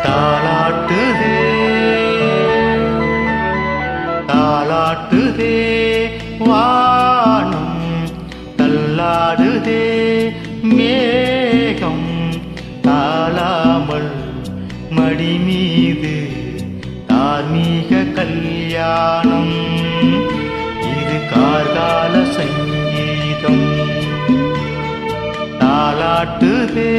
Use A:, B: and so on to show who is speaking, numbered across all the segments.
A: தாலாட்டுதே தாலாட்டுதே வானம் தள்ளாடுதே மேகம் தாளாமல் மடி மீது தார்மீக கல்யாணம் இது கார்கால சங்கீதம் தாலாட்டுதே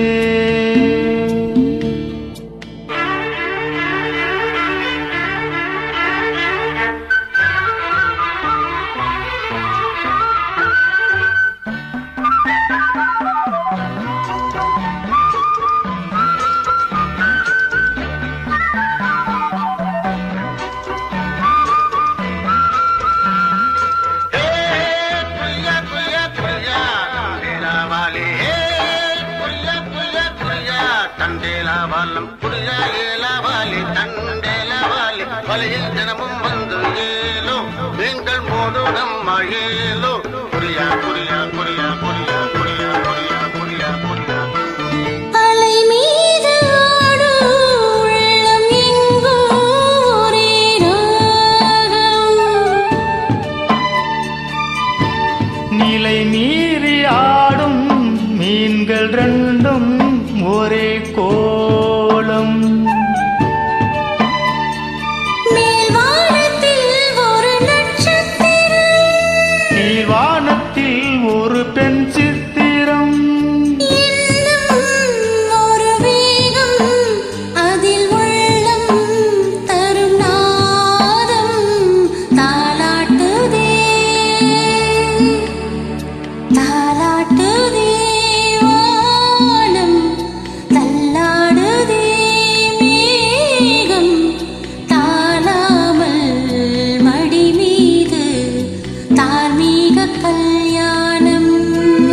B: தண்டேலாவாலம் புரியா ஏலாவாலி தண்டேலாவாலி வலையில் தினமும் வந்து ஏலோ நீங்கள் மோடு நம்ம ஏலோ புரியா புரியா புரியா புரியா புரியா புரியா புரியா புரியா
C: அலை மீது ஆடும் உள்ளம் எங்கோ ஒரே ராகம்
A: நிலை மீறி ஆடும் மீன்கள் ரெண்டும் ஒரே கோலம்
C: மேல்வானத்தில் ஒரு நட்சத்திரம்
A: நீர்வானத்தில் ஒரு பெண் சித்திரம்
C: இன்னும் ஒரு வேகம் அதில் உள்ளம் தரும் நாதம் தாலாட்டுதே தாலாட்டுதே வானம் தள்ளாடுதே மேகம் தாளாமல் மடி மீது தார்மீக கல்யாணம்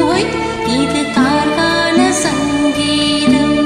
C: ஓய் இது கார்கால சங்கீதம்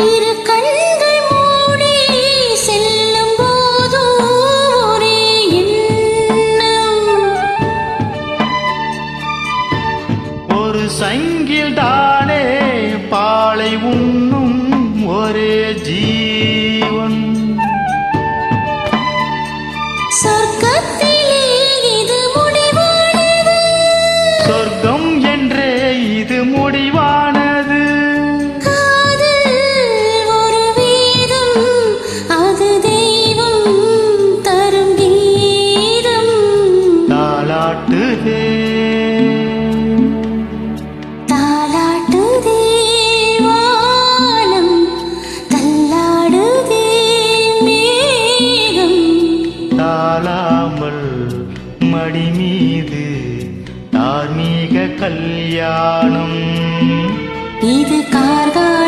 C: இரு கண்கள் மூடி செல்லும் போதும் ஒரே எண்ணம்
A: ஒரு சங்கில் தானே பாலை உண்ணும் ஒரே ஜீவன்
C: சொர்க்கத்திலே இது முடிவானது
A: சொர்க்கம் என்றே இது முடிவானது
C: காதல் ஒரு வேதம் அது தெய்வம் தரும் கீதம்
A: தாலாட்டுதே
C: தாலாட்டுதே வானம் தள்ளாடுதே மேகம்
A: தாளாமல் மடி மீது தார்மீக கல்யாணம்
C: இது கார்கால